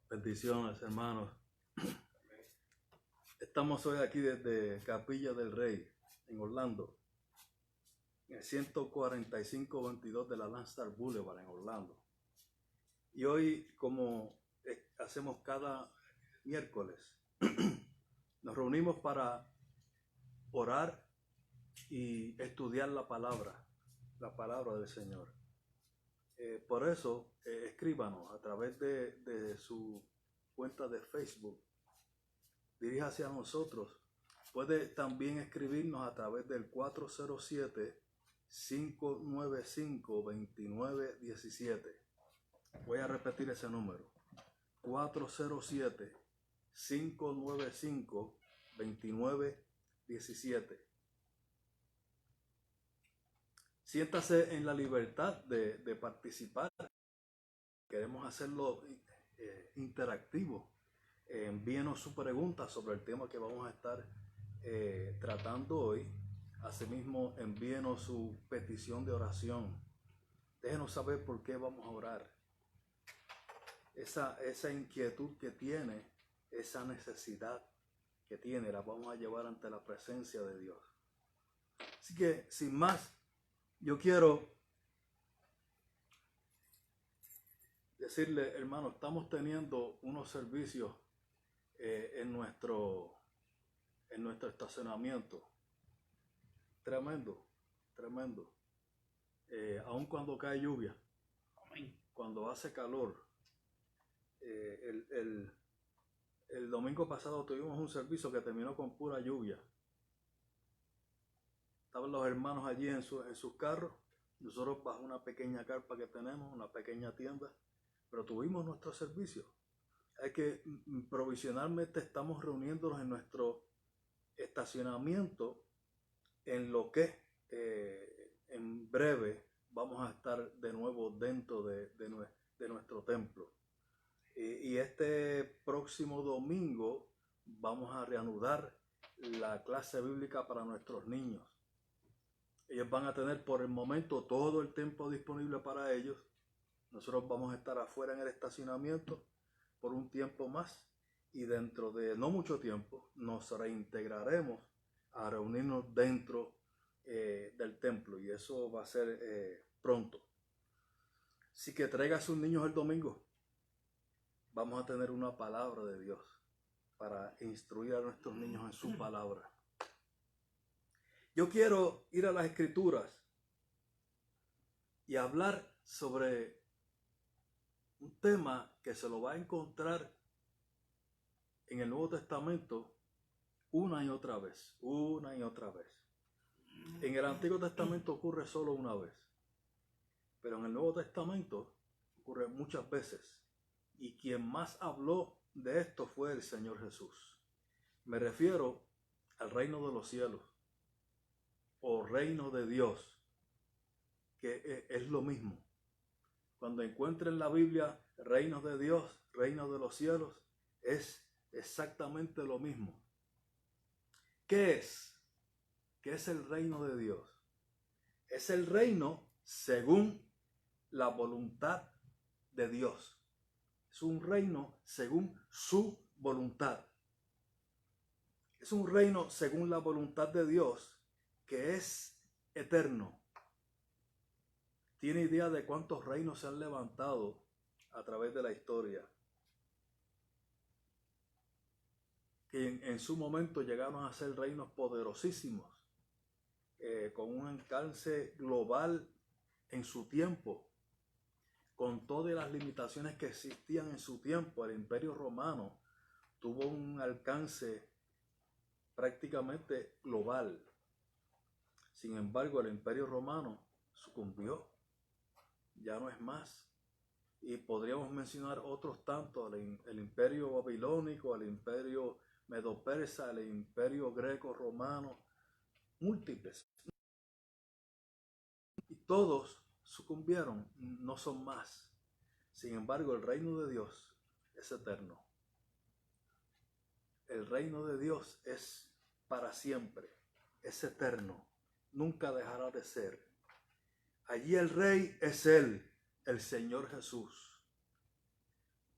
Bendiciones, hermanos. Estamos hoy aquí desde Capilla del Rey, en Orlando, en el 14522 de la Landstar Boulevard, en Orlando. Y hoy, como hacemos cada miércoles, nos reunimos para orar y estudiar la palabra del Señor. Por eso, escríbanos a través de su cuenta de Facebook. Diríjase a nosotros. Puede también escribirnos a través del 407-595-2917. Voy a repetir ese número. 407-595-2917. Siéntase en la libertad de participar. Queremos hacerlo interactivo. Envíenos su pregunta sobre el tema que vamos a estar tratando hoy. Asimismo, envíenos su petición de oración. Déjenos saber por qué vamos a orar. Esa inquietud que tiene, esa necesidad que tiene, la vamos a llevar ante la presencia de Dios. Así que, sin más, yo quiero decirle, hermano, estamos teniendo unos servicios en nuestro estacionamiento. Tremendo. Aun cuando cae lluvia, cuando hace calor. El domingo pasado tuvimos un servicio que terminó con pura lluvia. Estaban los hermanos allí en sus carros, nosotros bajo una pequeña carpa que tenemos, una pequeña tienda, pero tuvimos nuestro servicio. Es que provisionalmente estamos reuniéndonos en nuestro estacionamiento, en lo que en breve vamos a estar de nuevo dentro de nuestro templo. Y este próximo domingo vamos a reanudar la clase bíblica para nuestros niños. Ellos van a tener por el momento todo el tiempo disponible para ellos. Nosotros vamos a estar afuera en el estacionamiento por un tiempo más y dentro de no mucho tiempo nos reintegraremos a reunirnos dentro del templo, y eso va a ser pronto. Así que traiga a sus niños el domingo. Vamos a tener una palabra de Dios para instruir a nuestros niños en su palabra. Yo quiero ir a las Escrituras y hablar sobre un tema que se lo va a encontrar en el Nuevo Testamento una y otra vez. En el Antiguo Testamento ocurre solo una vez, pero en el Nuevo Testamento ocurre muchas veces. Y quien más habló de esto fue el Señor Jesús. Me refiero al reino de los cielos o reino de Dios, que es lo mismo. Cuando encuentren en la Biblia reinos de Dios, reino de los cielos, es exactamente lo mismo. ¿Qué es? ¿Qué es el reino de Dios? Es el reino según la voluntad de Dios. Es un reino según su voluntad. Es un reino según la voluntad de Dios que es eterno. ¿Tiene idea de cuántos reinos se han levantado a través de la historia? Que en su momento llegaron a ser reinos poderosísimos, con un alcance global en su tiempo, con todas las limitaciones que existían en su tiempo. El Imperio Romano tuvo un alcance prácticamente global. Sin embargo, el Imperio Romano sucumbió, ya no es más. Y podríamos mencionar otros tantos: el Imperio Babilónico, el Imperio Medo-Persa, el Imperio Greco-Romano, múltiples. Y todos sucumbieron, no son más. Sin embargo, el reino de Dios es eterno. El reino de Dios es para siempre, es eterno, nunca dejará de ser. Allí el rey es Él, el Señor Jesús.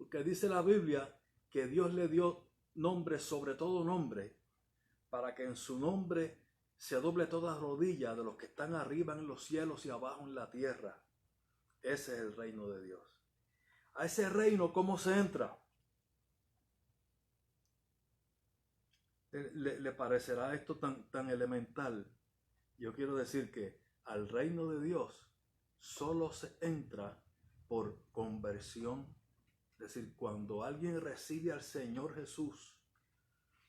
Porque dice la Biblia que Dios le dio nombre sobre todo nombre, para que en su nombre se doble toda rodilla de los que están arriba en los cielos y abajo en la tierra. Ese es el reino de Dios. A ese reino, ¿cómo se entra? ¿Le parecerá esto tan elemental? Yo quiero decir que al reino de Dios solo se entra por conversión. Es decir, cuando alguien recibe al Señor Jesús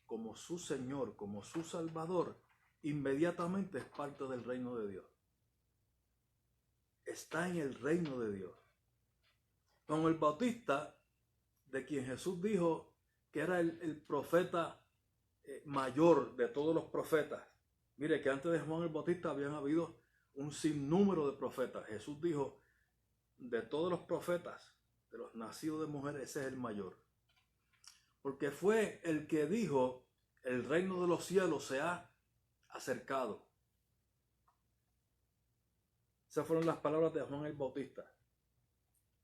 como su Señor, como su Salvador, inmediatamente es parte del reino de Dios. Está en el reino de Dios. Con el Bautista, de quien Jesús dijo que era el profeta mayor de todos los profetas. Mire que antes de Juan el Bautista habían habido un sinnúmero de profetas. Jesús dijo, de todos los profetas, de los nacidos de mujer, ese es el mayor. Porque fue el que dijo, el reino de los cielos se ha acercado. Esas fueron las palabras de Juan el Bautista.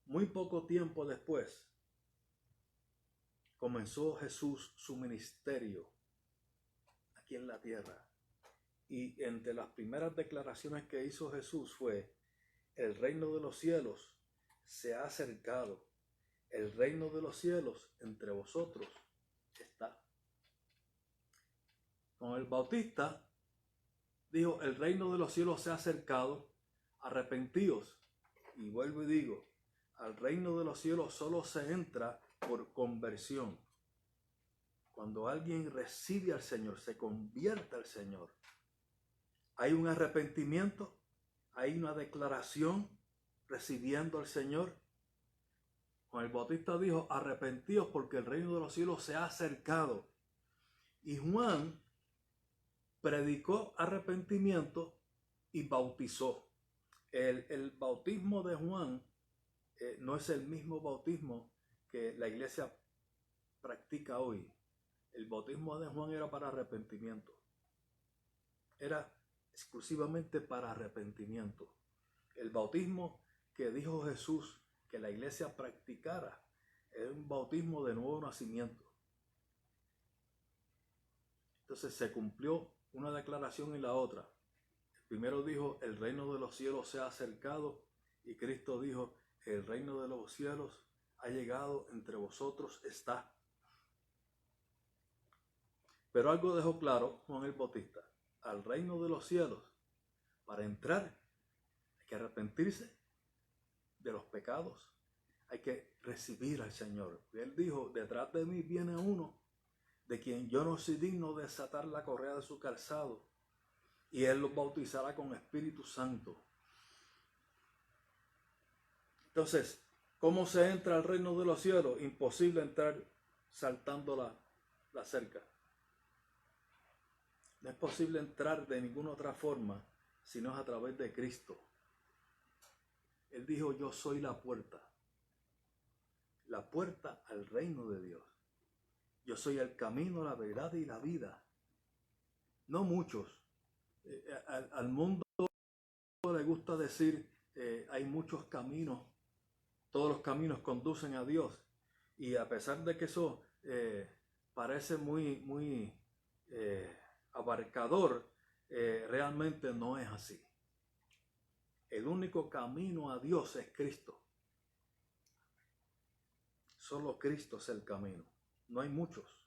Muy poco tiempo después comenzó Jesús su ministerio aquí en la tierra. Y entre las primeras declaraciones que hizo Jesús fue, el reino de los cielos se ha acercado. El reino de los cielos entre vosotros está. Con el Bautista dijo, el reino de los cielos se ha acercado, arrepentíos. Y vuelvo y digo, al reino de los cielos solo se entra por conversión. Cuando alguien recibe al Señor, se convierte al Señor, hay un arrepentimiento, hay una declaración recibiendo al Señor. Juan el Bautista dijo, arrepentíos porque el reino de los cielos se ha acercado. Y Juan predicó arrepentimiento y bautizó. El bautismo de Juan no es el mismo bautismo que la iglesia practica hoy. El bautismo de Juan era para arrepentimiento. Era exclusivamente para arrepentimiento. El bautismo que dijo Jesús que la iglesia practicara era un bautismo de nuevo nacimiento. Entonces se cumplió una declaración y la otra. El primero dijo, el reino de los cielos se ha acercado, y Cristo dijo, el reino de los cielos ha llegado, entre vosotros está. Pero algo dejó claro Juan el Bautista. Al reino de los cielos, para entrar, hay que arrepentirse de los pecados. Hay que recibir al Señor. Él dijo, detrás de mí viene uno de quien yo no soy digno de desatar la correa de su calzado, y Él los bautizará con Espíritu Santo. Entonces, ¿cómo se entra al reino de los cielos? Imposible entrar saltando la cerca. No es posible entrar de ninguna otra forma, sino es a través de Cristo. Él dijo, yo soy la puerta al reino de Dios. Yo soy el camino, la verdad y la vida. No muchos. Al mundo le gusta decir, hay muchos caminos, todos los caminos conducen a Dios. Y a pesar de que eso parece muy abarcador, realmente no es así. El único camino a Dios es Cristo. Solo Cristo es el camino. No hay muchos.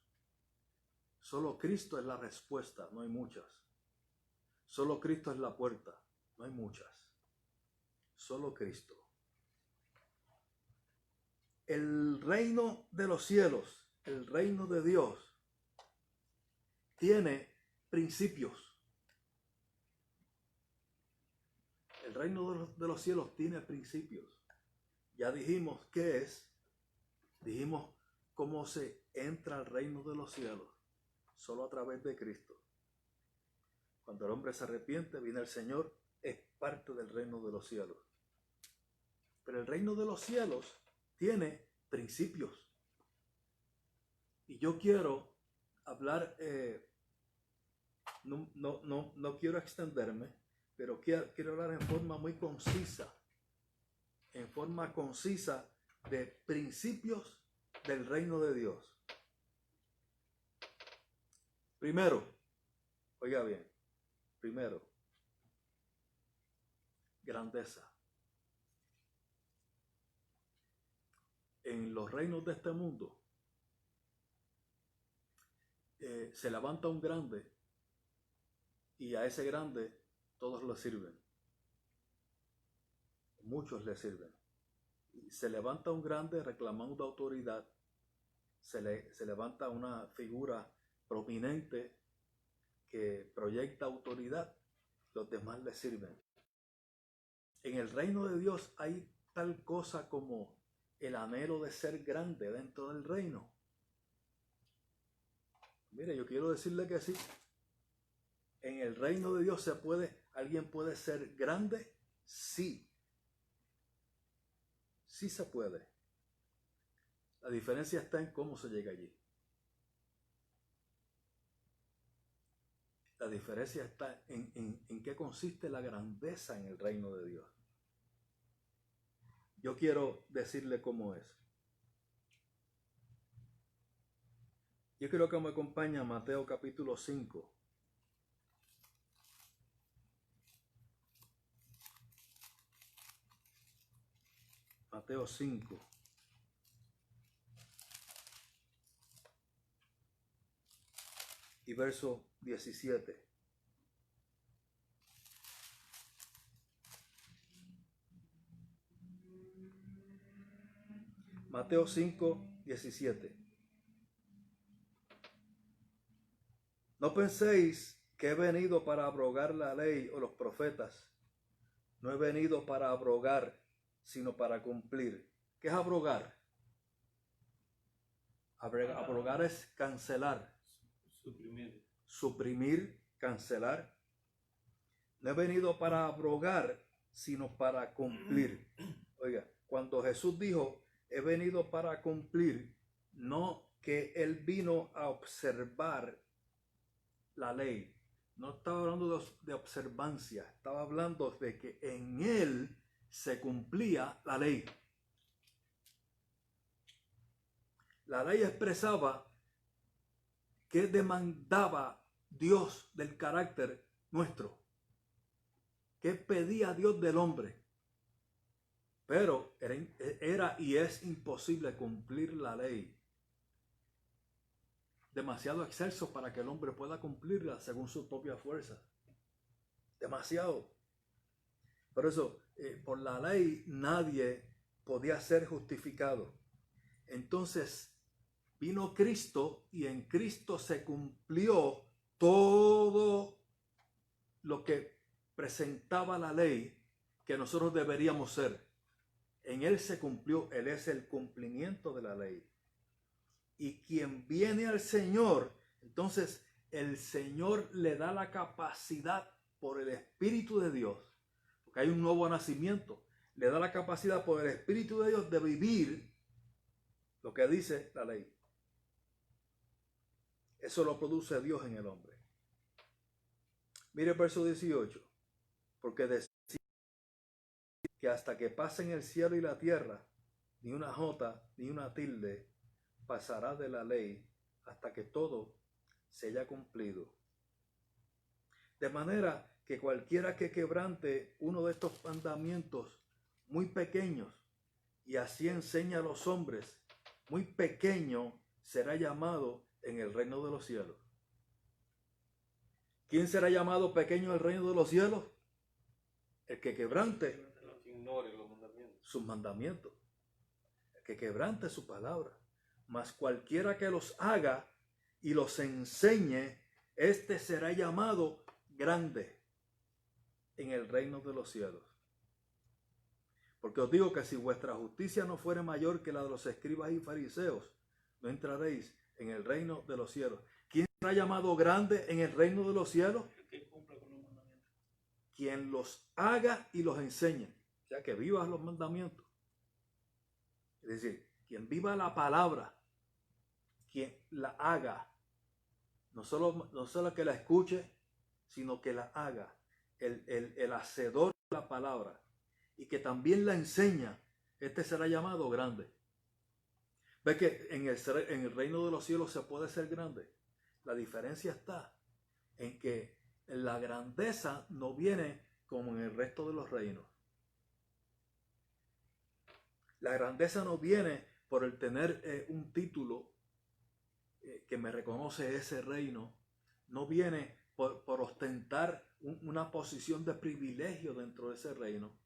Solo Cristo es la respuesta. No hay muchas. Solo Cristo es la puerta. No hay muchas. Solo Cristo. El reino de los cielos, el reino de Dios, tiene principios. El reino de los cielos tiene principios. Ya dijimos qué es. Dijimos cómo se entra al reino de los cielos. Solo a través de Cristo. Cuando el hombre se arrepiente, viene el Señor, es parte del reino de los cielos. Pero el reino de los cielos tiene principios. Y yo quiero hablar, no quiero extenderme, pero quiero hablar en forma muy concisa. En forma concisa de principios del reino de Dios. Primero, oiga bien, primero, grandeza. En los reinos de este mundo se levanta un grande y a ese grande todos le sirven. Muchos le sirven. Se levanta un grande reclamando autoridad. Se levanta una figura prominente que proyecta autoridad. Los demás le sirven. En el reino de Dios hay tal cosa como el anhelo de ser grande dentro del reino. Mire, yo quiero decirle que sí. En el reino de Dios alguien puede ser grande, sí. Sí se puede. La diferencia está en cómo se llega allí. La diferencia está en qué consiste la grandeza en el reino de Dios. Yo quiero decirle cómo es. Yo quiero que me acompañe a Mateo capítulo 5. Mateo 5. Y verso 17. Mateo 5, 17. No penséis que he venido para abrogar la ley o los profetas. No he venido para abrogar, sino para cumplir. ¿Qué es abrogar? Abrogar es cancelar. Suprimir, cancelar. No he venido para abrogar, sino para cumplir. Oiga, cuando Jesús dijo, he venido para cumplir, no que Él vino a observar la ley. No estaba hablando de observancia, estaba hablando de que en Él se cumplía la ley. La ley expresaba qué demandaba Dios del carácter nuestro, qué pedía Dios del hombre. Pero era y es imposible cumplir la ley. Demasiado excelso para que el hombre pueda cumplirla según su propia fuerza. Demasiado. Por eso, por la ley nadie podía ser justificado. Entonces vino Cristo y en Cristo se cumplió todo lo que presentaba la ley que nosotros deberíamos ser. En Él se cumplió, Él es el cumplimiento de la ley. Y quien viene al Señor, entonces el Señor le da la capacidad por el Espíritu de Dios, porque hay un nuevo nacimiento, le da la capacidad por el Espíritu de Dios de vivir lo que dice la ley. Eso lo produce Dios en el hombre. Mire el verso 18, porque decía que hasta que pasen el cielo y la tierra, ni una jota ni una tilde pasará de la ley hasta que todo se haya cumplido. De manera que cualquiera que quebrante uno de estos mandamientos muy pequeños y así enseña a los hombres, muy pequeño será llamado en el reino de los cielos. ¿Quién será llamado pequeño en el reino de los cielos? El que quebrante sus mandamientos, el que quebrante su palabra. Mas cualquiera que los haga y los enseñe, este será llamado grande en el reino de los cielos. Porque os digo que si vuestra justicia no fuere mayor que la de los escribas y fariseos, no entraréis en el reino de los cielos. ¿Quién será llamado grande en el reino de los cielos? Quien los haga y los enseñe. O sea, que vivas los mandamientos. Es decir, quien viva la palabra, quien la haga, no solo que la escuche, sino que la haga, el hacedor de la palabra, y que también la enseña, este será llamado grande. Ve que en el reino de los cielos se puede ser grande. La diferencia está en que la grandeza no viene como en el resto de los reinos. La grandeza no viene por el tener un título que me reconoce ese reino. No viene por ostentar una posición de privilegio dentro de ese reino.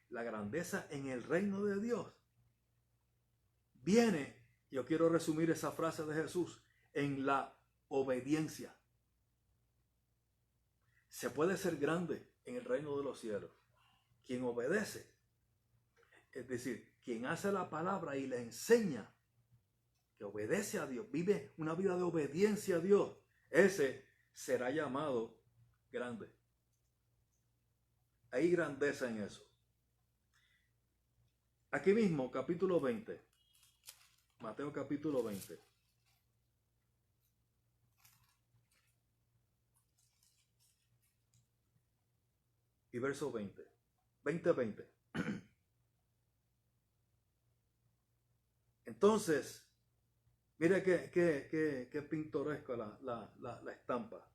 La grandeza en el reino de Dios viene, yo quiero resumir esa frase de Jesús, en la obediencia. Se puede ser grande en el reino de los cielos quien obedece, es decir, quien hace la palabra y le enseña, que obedece a Dios, vive una vida de obediencia a Dios, ese será llamado grande. Hay grandeza en eso. Aquí mismo, capítulo 20. Mateo capítulo 20. Y verso 20. 20. Entonces, mire qué pintoresca la estampa.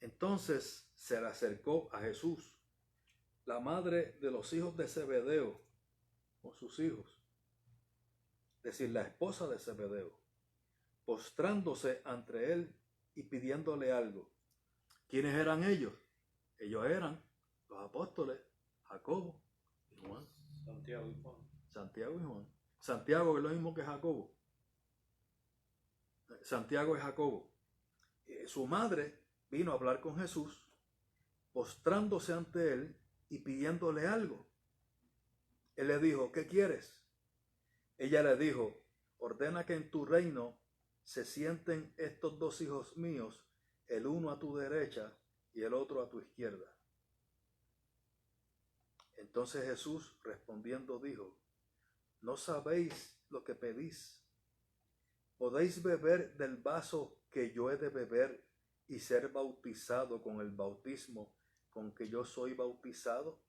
Entonces se le acercó a Jesús la madre de los hijos de Zebedeo con sus hijos, es decir, la esposa de Zebedeo, postrándose ante él y pidiéndole algo. ¿Quiénes eran ellos? Ellos eran los apóstoles, Jacobo y Juan. Santiago y Juan. Santiago y Juan. Santiago es lo mismo que Jacobo. Santiago es Jacobo. Su madre vino a hablar con Jesús, postrándose ante él y pidiéndole algo. Él le dijo, ¿qué quieres? Ella le dijo, ordena que en tu reino se sienten estos dos hijos míos, el uno a tu derecha y el otro a tu izquierda. Entonces Jesús respondiendo dijo, ¿no sabéis lo que pedís? ¿Podéis beber del vaso que yo he de beber y ser bautizado con el bautismo con que yo soy bautizado?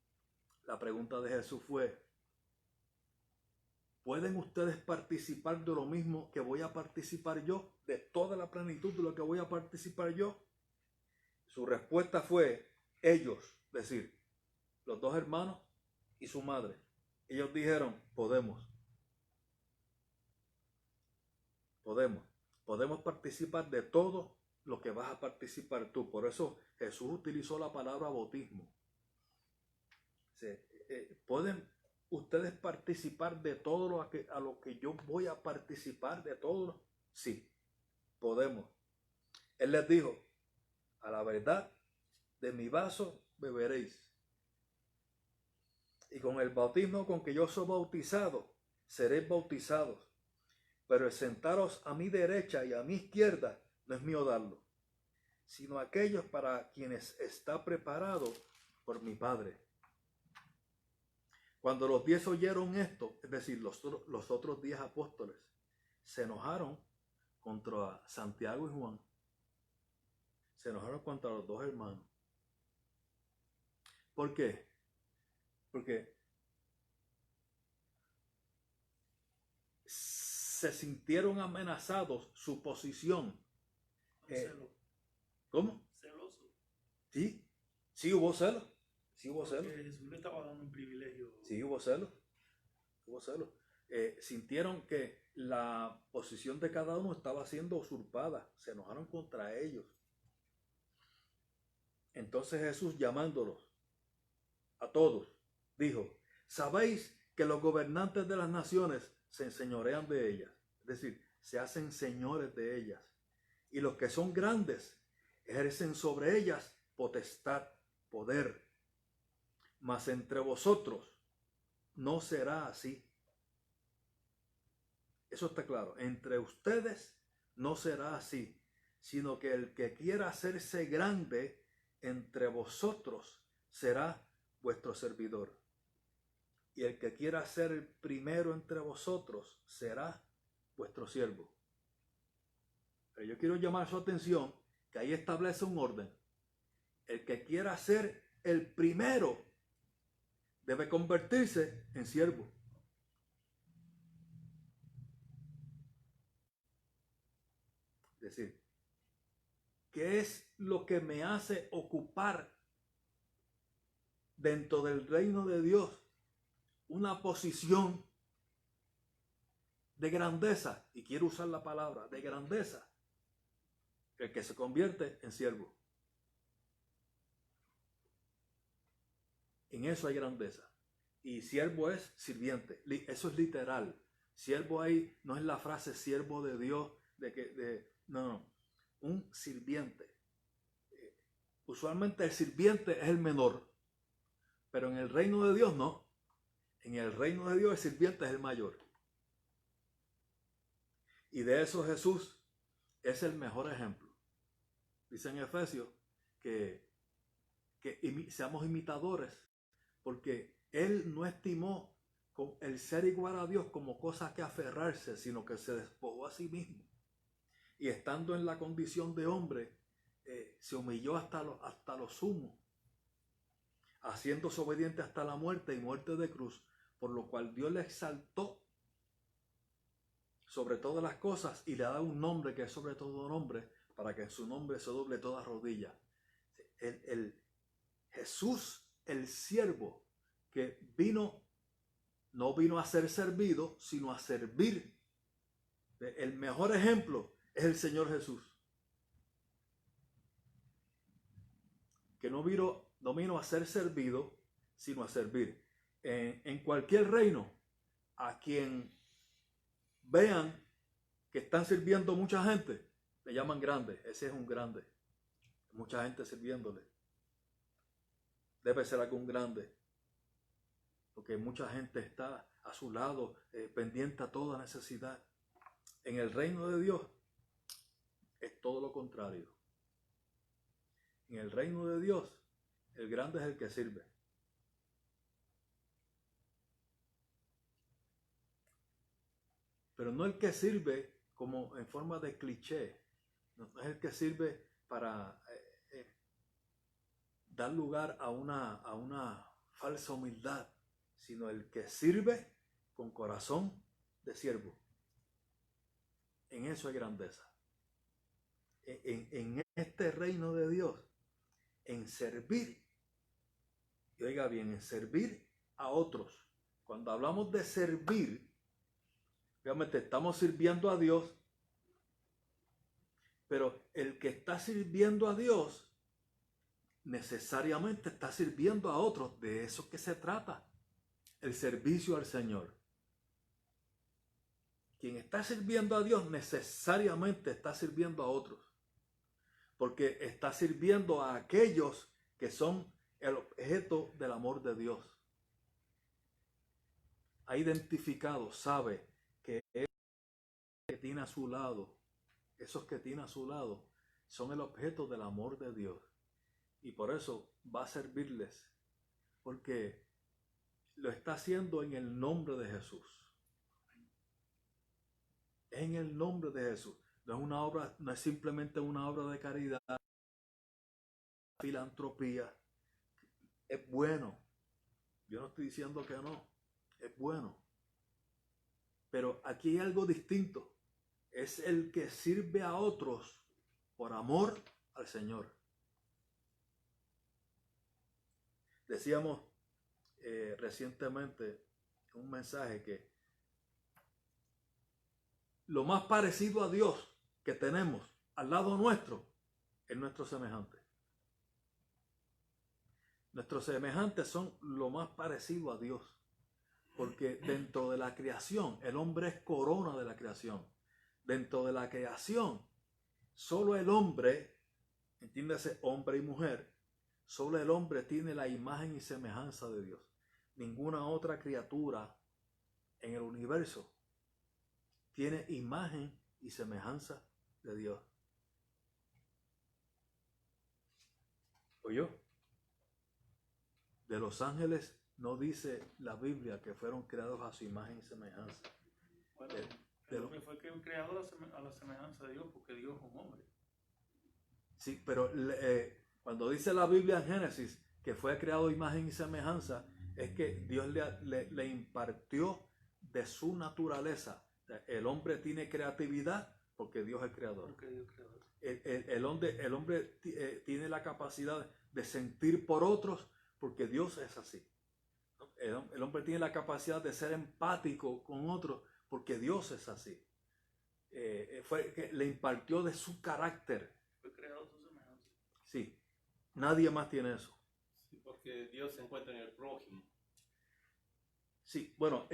La pregunta de Jesús fue, ¿pueden ustedes participar de lo mismo que voy a participar yo? ¿De toda la plenitud de lo que voy a participar yo? Su respuesta fue, ellos, es decir, los dos hermanos y su madre. Ellos dijeron, podemos participar de todo lo que vas a participar tú. Por eso Jesús utilizó la palabra bautismo. ¿Pueden ustedes participar de todo a lo que yo voy a participar? ¿De todo? Sí, podemos. Él les dijo, a la verdad, de mi vaso beberéis. Y con el bautismo con que yo soy bautizado, seréis bautizados. Pero el sentaros a mi derecha y a mi izquierda no es mío darlo, sino aquellos para quienes está preparado por mi Padre. Cuando los 10 oyeron esto, es decir, los otros 10 apóstoles, se enojaron contra Santiago y Juan. Se enojaron contra los dos hermanos. ¿Por qué? Porque se sintieron amenazados su posición. ¿Cómo? Celoso. Sí, sí hubo celos. Sí hubo celos. Jesús le estaba dando un privilegio. Sí hubo celos. Hubo celos. Sintieron que la posición de cada uno estaba siendo usurpada. Se enojaron contra ellos. Entonces Jesús, llamándolos a todos, dijo, ¿sabéis que los gobernantes de las naciones se enseñorean de ellas? Es decir, se hacen señores de ellas. Y los que son grandes ejercen sobre ellas potestad, poder. Mas entre vosotros no será así. Eso está claro. Entre ustedes no será así, sino que el que quiera hacerse grande entre vosotros será vuestro servidor. Y el que quiera ser el primero entre vosotros será vuestro siervo. Pero yo quiero llamar su atención que ahí establece un orden. El que quiera ser el primero debe convertirse en siervo. Es decir, ¿qué es lo que me hace ocupar dentro del reino de Dios una posición de grandeza? Y quiero usar la palabra de grandeza. El que se convierte en siervo. En eso hay grandeza. Y siervo es sirviente. Eso es literal. Siervo ahí no es la frase siervo de Dios, no. Un sirviente. Usualmente el sirviente es el menor, pero en el reino de Dios no. En el reino de Dios el sirviente es el mayor. Y de eso Jesús es el mejor ejemplo. Dice en Efesios que seamos imitadores, porque Él no estimó el ser igual a Dios como cosa que aferrarse, sino que se despojó a sí mismo. Y estando en la condición de hombre, se humilló hasta lo sumo, haciéndose obediente hasta la muerte y muerte de cruz, por lo cual Dios le exaltó sobre todas las cosas y le ha dado un nombre que es sobre todo nombre, para que en su nombre se doble toda rodilla. Jesús, el siervo, que no vino a ser servido, sino a servir. El mejor ejemplo es el Señor Jesús, que no vino a ser servido, sino a servir. En cualquier reino, a quien vean que están sirviendo mucha gente, le llaman grande. Ese es un grande. Mucha gente sirviéndole. Debe ser algún grande. Porque mucha gente está a su lado, pendiente a toda necesidad. En el reino de Dios es todo lo contrario. En el reino de Dios, el grande es el que sirve. Pero no el que sirve como en forma de cliché. No es el que sirve para dar lugar a una falsa humildad, sino el que sirve con corazón de siervo. En eso hay grandeza. En este reino de Dios, en servir, y oiga bien, en servir a otros. Cuando hablamos de servir, obviamente estamos sirviendo a Dios, pero el que está sirviendo a Dios necesariamente está sirviendo a otros. De eso que se trata, el servicio al Señor. Quien está sirviendo a Dios necesariamente está sirviendo a otros, porque está sirviendo a aquellos que son el objeto del amor de Dios. Ha identificado, sabe que que tiene a su lado, esos que tiene a su lado, son el objeto del amor de Dios. Y por eso va a servirles, porque lo está haciendo en el nombre de Jesús. En el nombre de Jesús. No es una obra, no es simplemente una obra de caridad, filantropía. Es bueno. Yo no estoy diciendo que no. Es bueno. Pero aquí hay algo distinto. Es el que sirve a otros por amor al Señor. Decíamos recientemente un mensaje que lo más parecido a Dios que tenemos al lado nuestro es nuestro semejante. Nuestros semejantes son lo más parecido a Dios, porque dentro de la creación, el hombre es corona de la creación. Dentro de la creación, solo el hombre, entiéndase hombre y mujer, solo el hombre tiene la imagen y semejanza de Dios. Ninguna otra criatura en el universo tiene imagen y semejanza de Dios. ¿Oyó? De los ángeles no dice la Biblia que fueron creados a su imagen y semejanza. Bueno, el hombre fue creado a la semejanza de Dios, porque Dios es un hombre. Sí, pero cuando dice la Biblia en Génesis que fue creado a imagen y semejanza, es que Dios le impartió de su naturaleza. El hombre tiene creatividad porque Dios es el creador. Porque Dios es creador. El hombre tiene la capacidad de sentir por otros porque Dios es así. El hombre tiene la capacidad de ser empático con otros porque Dios es así. Fue que le impartió de su carácter. Fue creado a su semejanza. Sí, nadie más tiene eso. Sí, porque Dios se encuentra en el prójimo. Sí, bueno,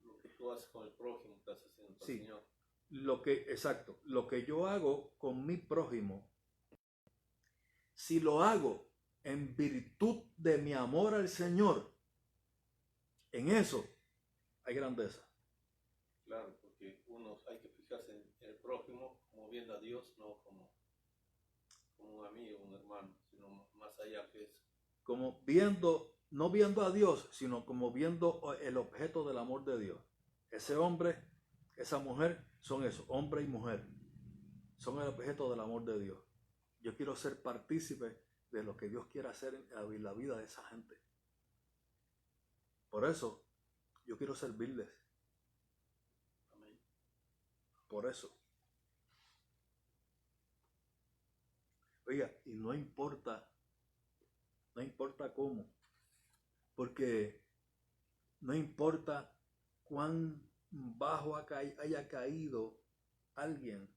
Lo que tú haces con el prójimo, estás haciendo con sí, el Señor. exacto, lo que yo hago con mi prójimo, si lo hago en virtud de mi amor al Señor, en eso hay grandeza. Claro, porque uno hay que fijarse en el prójimo como viendo a Dios, no como un amigo, un hermano, sino más allá que eso. Como viendo, no viendo a Dios, sino como viendo el objeto del amor de Dios. Ese hombre, esa mujer, son eso, hombre y mujer. Son el objeto del amor de Dios. Yo quiero ser partícipe de lo que Dios quiere hacer en la vida de esa gente. Por eso, yo quiero servirles. Amén. Por eso. Oiga, y no importa cómo, porque no importa cuán bajo haya caído alguien,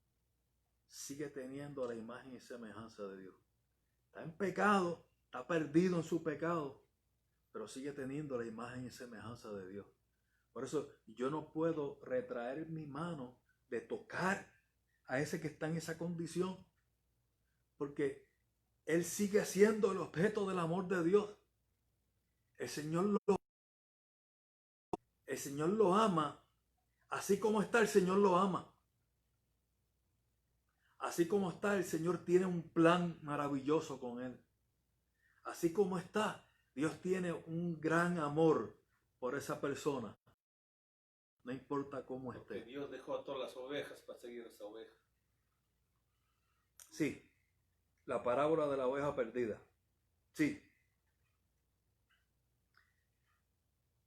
sigue teniendo la imagen y semejanza de Dios. Está en pecado, está perdido en su pecado, pero sigue teniendo la imagen y semejanza de Dios. Por eso yo no puedo retraer mi mano de tocar a ese que está en esa condición, porque él sigue siendo el objeto del amor de Dios. El Señor lo ama, así como está el Señor lo ama. Así como está, el Señor tiene un plan maravilloso con él. Así como está, Dios tiene un gran amor por esa persona. No importa cómo Porque esté. Dios dejó a todas las ovejas para seguir a esa oveja. Sí, la parábola de la oveja perdida. Sí.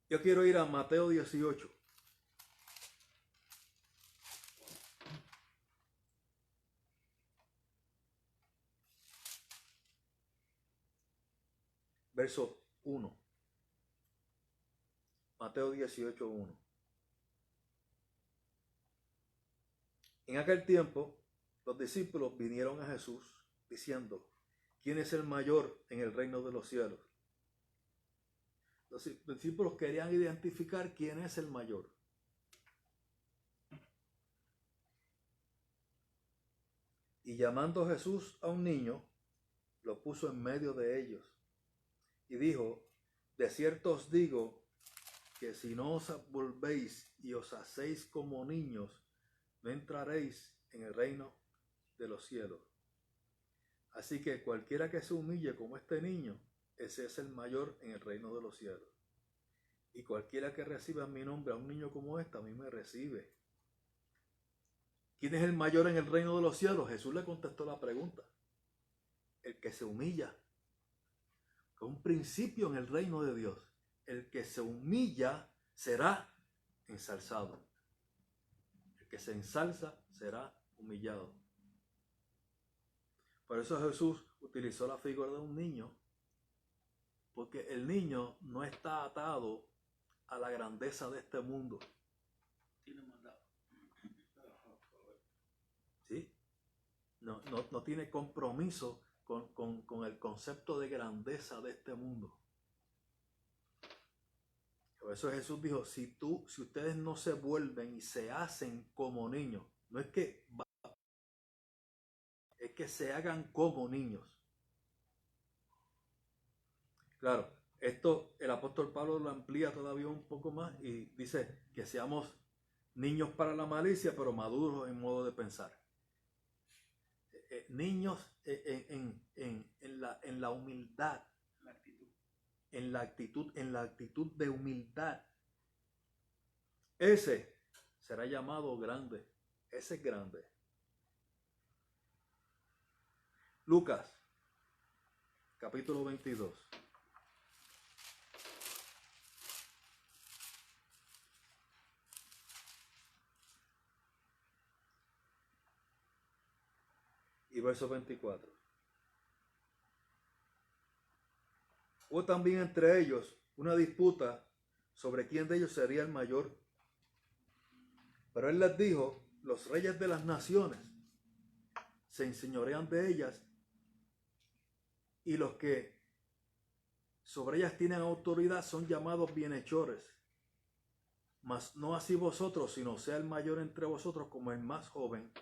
Yo quiero ir a Mateo 18. Verso 1. Mateo 18, 1. En aquel tiempo, los discípulos vinieron a Jesús diciendo: ¿quién es el mayor en el reino de los cielos? Los discípulos querían identificar quién es el mayor. Y llamando Jesús a un niño, lo puso en medio de ellos y dijo: de cierto os digo que si no os volvéis y os hacéis como niños, no entraréis en el reino de los cielos. Así que cualquiera que se humille como este niño, ese es el mayor en el reino de los cielos. Y cualquiera que reciba en mi nombre a un niño como este, a mí me recibe. ¿Quién es el mayor en el reino de los cielos? Jesús le contestó la pregunta: el que se humilla. Con un principio en el reino de Dios. El que se humilla será ensalzado. El que se ensalza será humillado. Por eso Jesús utilizó la figura de un niño, porque el niño no está atado a la grandeza de este mundo. Tiene mandado. ¿Sí? No tiene compromiso con el concepto de grandeza de este mundo. Por eso Jesús dijo: si ustedes no se vuelven y se hacen como niños, no es que es que se hagan como niños. Claro, esto el apóstol Pablo lo amplía todavía un poco más y dice que seamos niños para la malicia, pero maduros en modo de pensar. Niños en la humildad, La actitud. en la actitud de humildad. Ese será llamado grande. Ese es grande. Lucas, capítulo 22. y verso 24. Hubo también entre ellos una disputa sobre quién de ellos sería el mayor. Pero él les dijo, los reyes de las naciones se enseñorean de ellas, y los que sobre ellas tienen autoridad son llamados bienhechores. Mas no así vosotros, sino sea el mayor entre vosotros como el más joven,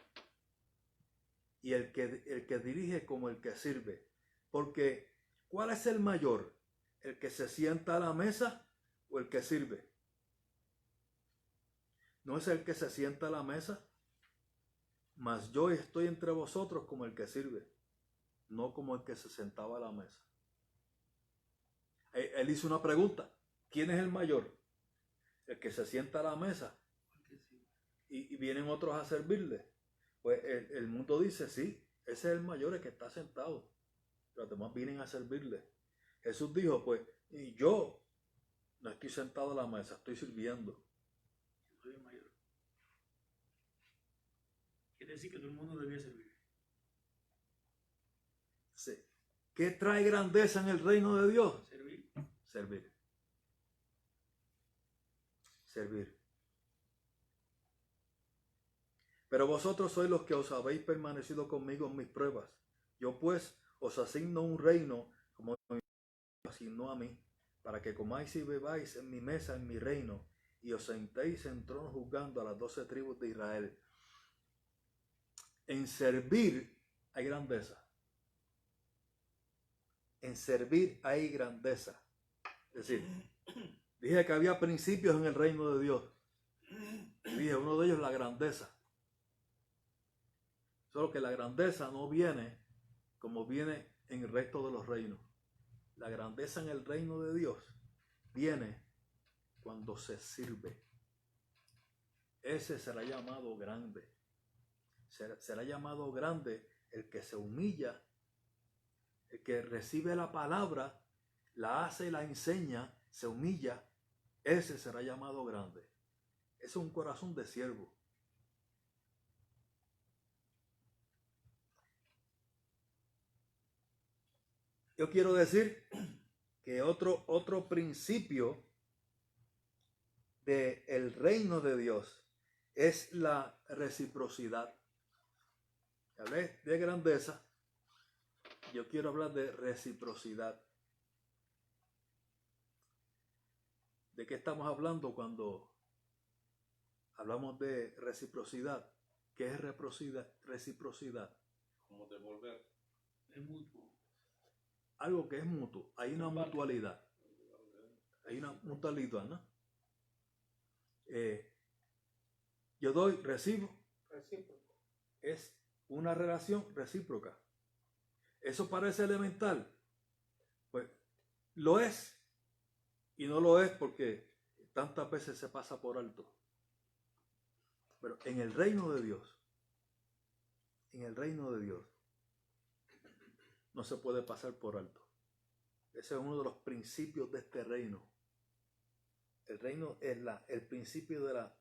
y el que dirige como el que sirve. Porque, ¿cuál es el mayor? ¿El que se sienta a la mesa o el que sirve? ¿No es el que se sienta a la mesa? Mas yo estoy entre vosotros como el que sirve, no como el que se sentaba a la mesa. Él hizo una pregunta. ¿Quién es el mayor? El que se sienta a la mesa y vienen otros a servirle. Pues el mundo dice, sí, ese es el mayor, el que está sentado. Los demás vienen a servirle. Jesús dijo, pues, y yo no estoy sentado a la mesa, estoy sirviendo. Yo soy el mayor. Quiere decir que todo el mundo debía servir. Sí. ¿Qué trae grandeza en el reino de Dios? Servir. Servir. Servir. Pero vosotros sois los que os habéis permanecido conmigo en mis pruebas. Yo pues os asigno un reino como me asignó a mí, para que comáis y bebáis en mi mesa, en mi reino, y os sentéis en trono juzgando a las 12 tribus de Israel. En servir hay grandeza. En servir hay grandeza. Es decir, dije que había principios en el reino de Dios. Y dije, uno de ellos la grandeza. Solo que la grandeza no viene como viene en el resto de los reinos. La grandeza en el reino de Dios viene cuando se sirve. Ese será llamado grande. Será llamado grande el que se humilla, el que recibe la palabra, la hace y la enseña, se humilla. Ese será llamado grande. Ese es un corazón de siervo. Yo quiero decir que otro principio del reino de Dios es la reciprocidad. Hablé de grandeza, yo quiero hablar de reciprocidad. ¿De qué estamos hablando cuando hablamos de reciprocidad? ¿Qué es reciprocidad? Como devolver. Es mutuo. Algo que es mutuo. Hay una mutualidad. Hay una mutualidad, ¿no? Yo doy, recibo. Recíproco. Es una relación recíproca. ¿Eso parece elemental? Pues lo es y no lo es porque tantas veces se pasa por alto. Pero en el reino de Dios, no se puede pasar por alto. Ese es uno de los principios de este reino. El reino es el principio de la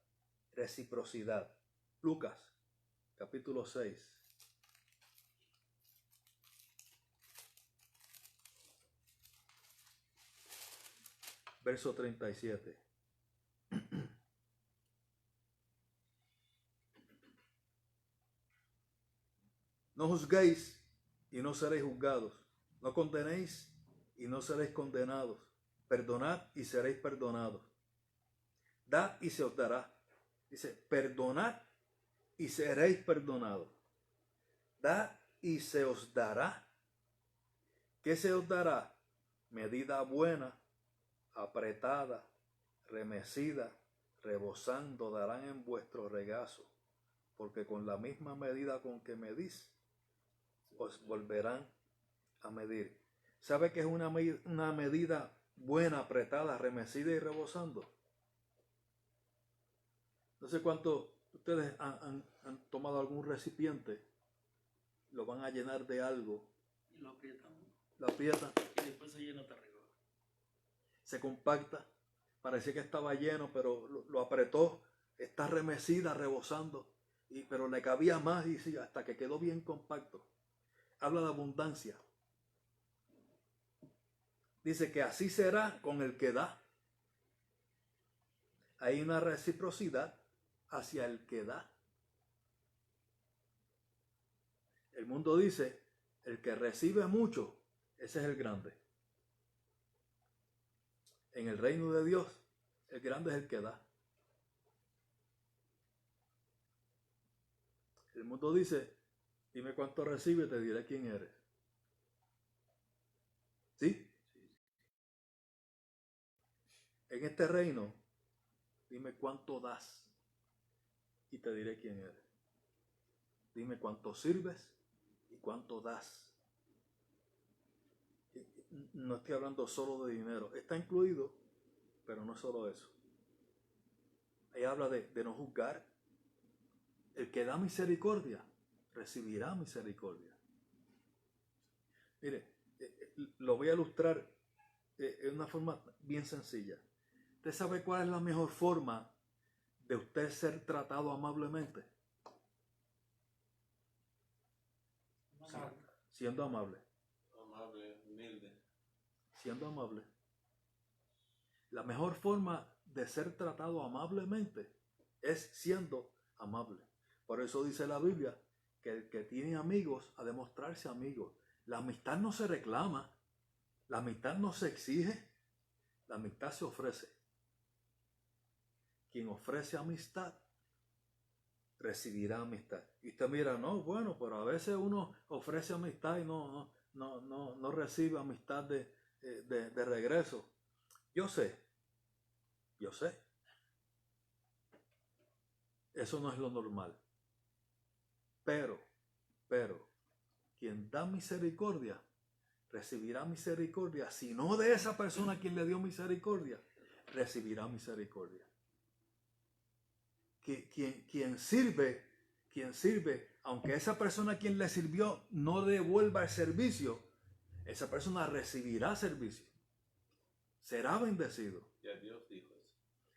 reciprocidad. Lucas, capítulo 6. Verso 37. No juzguéis y no seréis juzgados. No condenéis y no seréis condenados. Perdonad y seréis perdonados. Dad y se os dará. Dice, perdonad y seréis perdonados. Dad y se os dará. ¿Qué se os dará? Medida buena, apretada, remecida, rebosando darán en vuestro regazo, porque con la misma medida con que medís, os volverán a medir. ¿Sabe qué es una medida buena, apretada, remecida y rebosando? No sé cuánto ustedes han tomado algún recipiente, lo van a llenar de algo, Y lo aprietan. lo aprietan, Y después se llena hasta arriba. se compacta, parecía que estaba lleno, pero lo apretó, está remecida, rebosando, pero le cabía más y sí, hasta que quedó bien compacto. habla de abundancia. Dice que así será con el que da. Hay una reciprocidad hacia el que da. El mundo dice, el que recibe mucho, ese es el grande. En el reino de Dios, el grande es el que da. El mundo dice, dime cuánto recibe, te diré quién eres. ¿Sí? En este reino, dime cuánto das y te diré quién eres. Dime cuánto sirves y cuánto das. No estoy hablando solo de dinero, está incluido, pero no solo eso. Ahí habla de no juzgar. El que da misericordia, recibirá misericordia. Mire, lo voy a ilustrar de una forma bien sencilla. ¿Usted sabe cuál es la mejor forma de usted ser tratado amablemente? Sí, siendo amable. Amable, humilde. Siendo amable. La mejor forma de ser tratado amablemente es siendo amable. Por eso dice la Biblia que el que tiene amigos ha de mostrarse amigo. La amistad no se reclama, la amistad no se exige, la amistad se ofrece. Quien ofrece amistad recibirá amistad. Y usted mira, no, bueno, pero a veces uno ofrece amistad y no recibe amistad de regreso. Yo sé. Eso no es lo normal. Pero, quien da misericordia, recibirá misericordia. Si no de esa persona quien le dio misericordia, recibirá misericordia. Quien sirve, aunque esa persona quien le sirvió no devuelva el servicio, esa persona recibirá servicio. Será bendecido. Ya Dios dijo eso.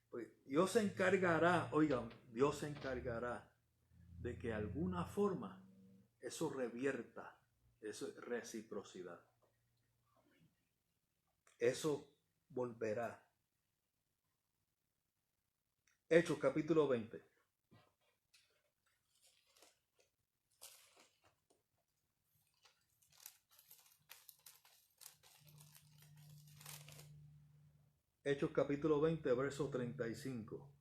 Pues Dios se encargará, oigan, Dios se encargará de que de alguna forma eso revierta, eso es reciprocidad. Eso volverá. Hechos capítulo 20. Hechos capítulo 20, verso 35.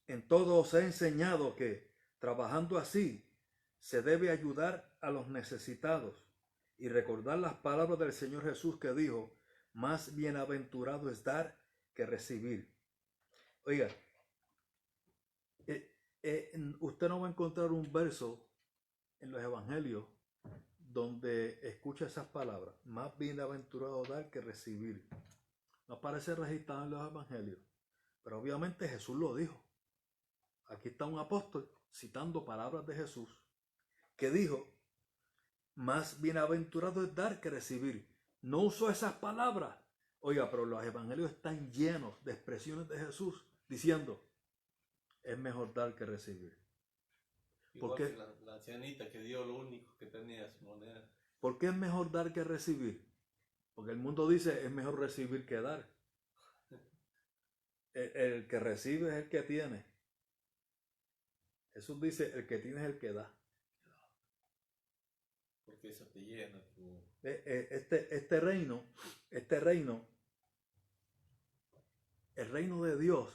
En todo os he enseñado que, trabajando así, se debe ayudar a los necesitados y recordar las palabras del Señor Jesús que dijo, más bienaventurado es dar que recibir. Oiga, usted no va a encontrar un verso en los evangelios donde escucha esas palabras, más bienaventurado dar que recibir. No aparece registrado en los evangelios, pero obviamente Jesús lo dijo. Aquí está un apóstol citando palabras de Jesús que dijo, más bienaventurado es dar que recibir. No usó esas palabras. Oiga, pero los evangelios están llenos de expresiones de Jesús diciendo, es mejor dar que recibir. Igual que la ancianita que dio lo único que tenía su moneda. ¿Por qué es mejor dar que recibir? Porque el mundo dice, es mejor recibir que dar. El que recibe es el que tiene. Jesús dice, el que tiene es el que da. Porque eso te llena. Este reino, el reino de Dios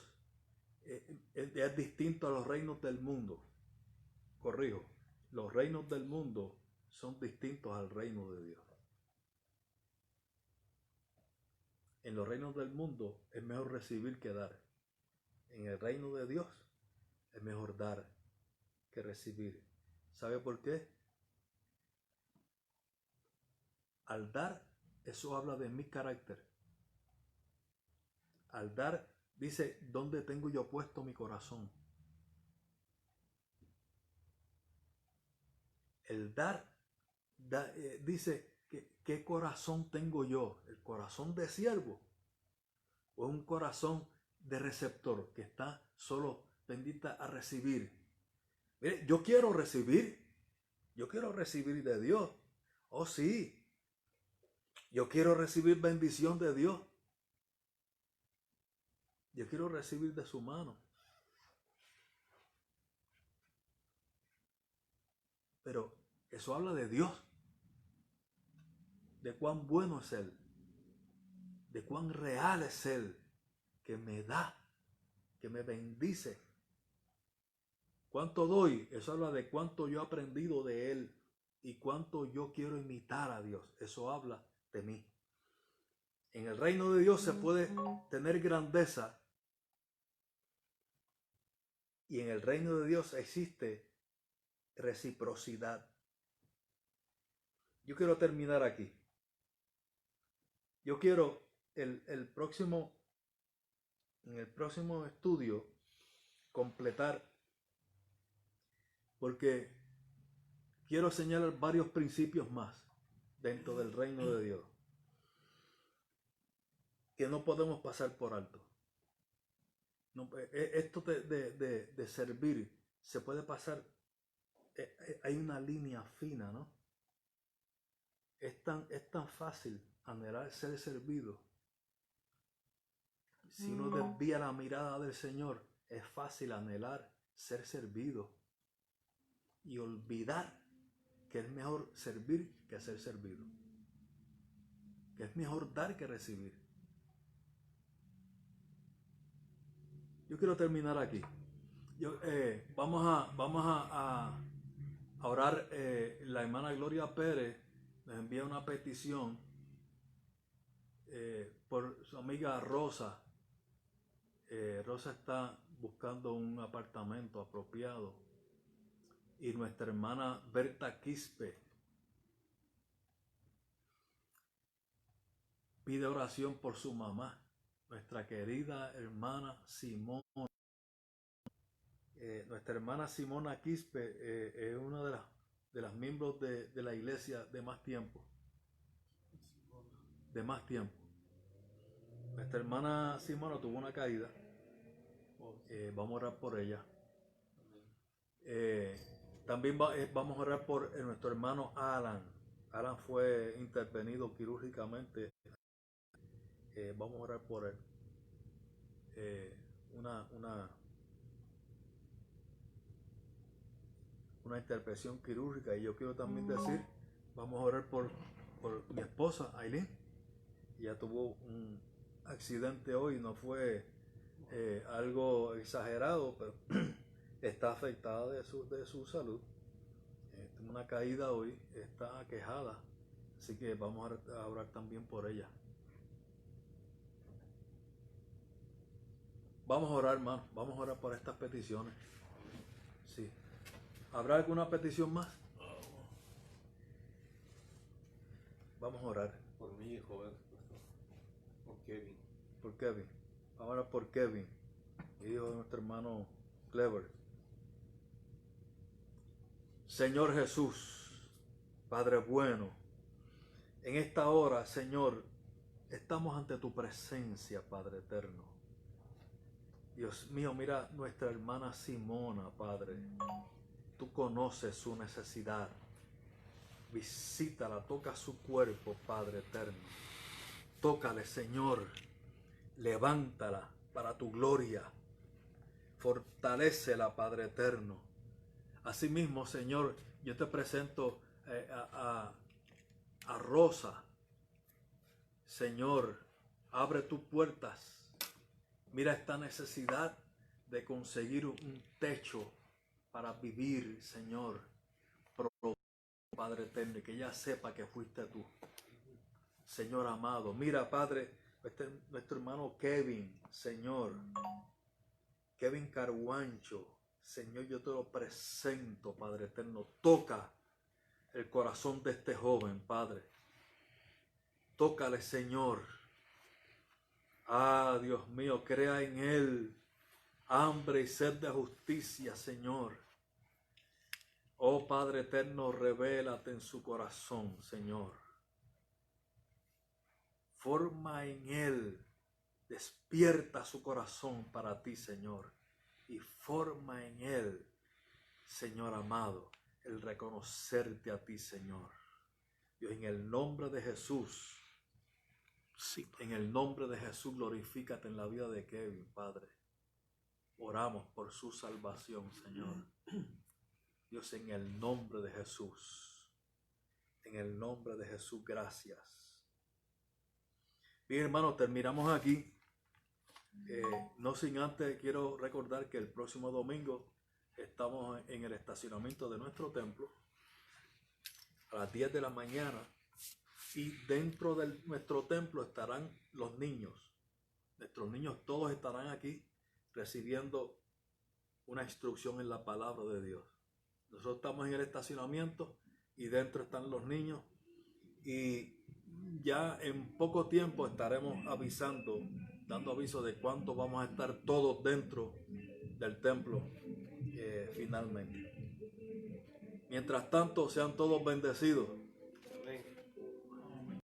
es distinto a los reinos del mundo. Corrijo, los reinos del mundo son distintos al reino de Dios. En los reinos del mundo es mejor recibir que dar. En el reino de Dios es mejor dar que recibir. ¿Sabe por qué? Al dar, eso habla de mi carácter. Al dar, dice, ¿dónde tengo yo puesto mi corazón? El dar, dice, ¿qué corazón tengo yo? ¿El corazón de siervo? ¿O un corazón de receptor que está solo tendiste a recibir. Mire, yo quiero recibir de Dios. Oh sí, yo quiero recibir bendición de Dios. Yo quiero recibir de su mano. Pero eso habla de Dios, de cuán bueno es Él, de cuán real es Él, que me da, que me bendice. ¿Cuánto doy? Eso habla de cuánto yo he aprendido de Él y cuánto yo quiero imitar a Dios. Eso habla de mí. En el reino de Dios se puede tener grandeza y en el reino de Dios existe reciprocidad. Yo quiero terminar aquí. Yo quiero en el próximo estudio completar, porque quiero señalar varios principios más dentro del reino de Dios que no podemos pasar por alto. No, esto de servir se puede pasar, hay una línea fina, ¿no? Es tan fácil anhelar ser servido. Si uno desvía la mirada del Señor, es fácil anhelar ser servido y olvidar que es mejor servir que ser servido, que es mejor dar que recibir. Yo quiero terminar aquí. Vamos a orar. La hermana Gloria Pérez nos envía una petición por su amiga Rosa. Rosa está buscando un apartamento apropiado. Y nuestra hermana Berta Quispe pide oración por su mamá, nuestra querida hermana Simona. Nuestra hermana Simona Quispe es una de las miembros de la iglesia de más tiempo. Nuestra hermana Simona tuvo una caída. Vamos a orar por ella. También vamos a orar por nuestro hermano Alan. Alan fue intervenido quirúrgicamente. Vamos a orar por él. Una intervención quirúrgica. Y yo quiero también decir, vamos a orar por mi esposa Aileen. Ella tuvo un accidente hoy, no fue algo exagerado, pero está afectada de su salud. Tuvo una caída hoy, está aquejada, así que vamos a orar también por ella. Vamos a orar, hermano, vamos a orar por estas peticiones. Sí. ¿Habrá alguna petición más? Vamos a orar. Por mi hijo, por Kevin. Por Kevin. Vamos a orar por Kevin, hijo de nuestro hermano Clever. Señor Jesús, Padre bueno, en esta hora, Señor, estamos ante tu presencia, Padre eterno. Dios mío, mira nuestra hermana Simona, Padre. Tú conoces su necesidad. Visítala, toca su cuerpo, Padre eterno. Tócale, Señor. Levántala para tu gloria. Fortalécela, Padre eterno. Asimismo, Señor, yo te presento a Rosa. Señor, abre tus puertas. Mira esta necesidad de conseguir un techo para vivir, Señor. Padre eterno, que ella sepa que fuiste tú. Señor amado, mira, Padre, nuestro hermano Kevin, Señor. Kevin Carguancho, Señor, yo te lo presento, Padre eterno. Toca el corazón de este joven, Padre. Tócale, Señor. Ah, Dios mío, crea en él hambre y sed de justicia, Señor. Oh Padre eterno, revélate en su corazón, Señor. Forma en él, despierta su corazón para ti, Señor. y forma en él, Señor amado, el reconocerte a ti, Señor. Dios, en el nombre de Jesús, Sí, en el nombre de Jesús, glorifícate en la vida de Kevin, Padre. Oramos por su salvación, Señor. Dios, en el nombre de Jesús. En el nombre de Jesús, gracias. Bien, hermano, terminamos aquí. No sin antes quiero recordar que el próximo domingo estamos en el estacionamiento de nuestro templo a las 10 de la mañana. Y dentro de nuestro templo estarán los niños. Nuestros niños todos estarán aquí recibiendo una instrucción en la palabra de Dios. Nosotros estamos en el estacionamiento y dentro están los niños. Y ya en poco tiempo estaremos avisando, dando aviso de cuánto vamos a estar todos dentro del templo finalmente. Mientras tanto, sean todos bendecidos.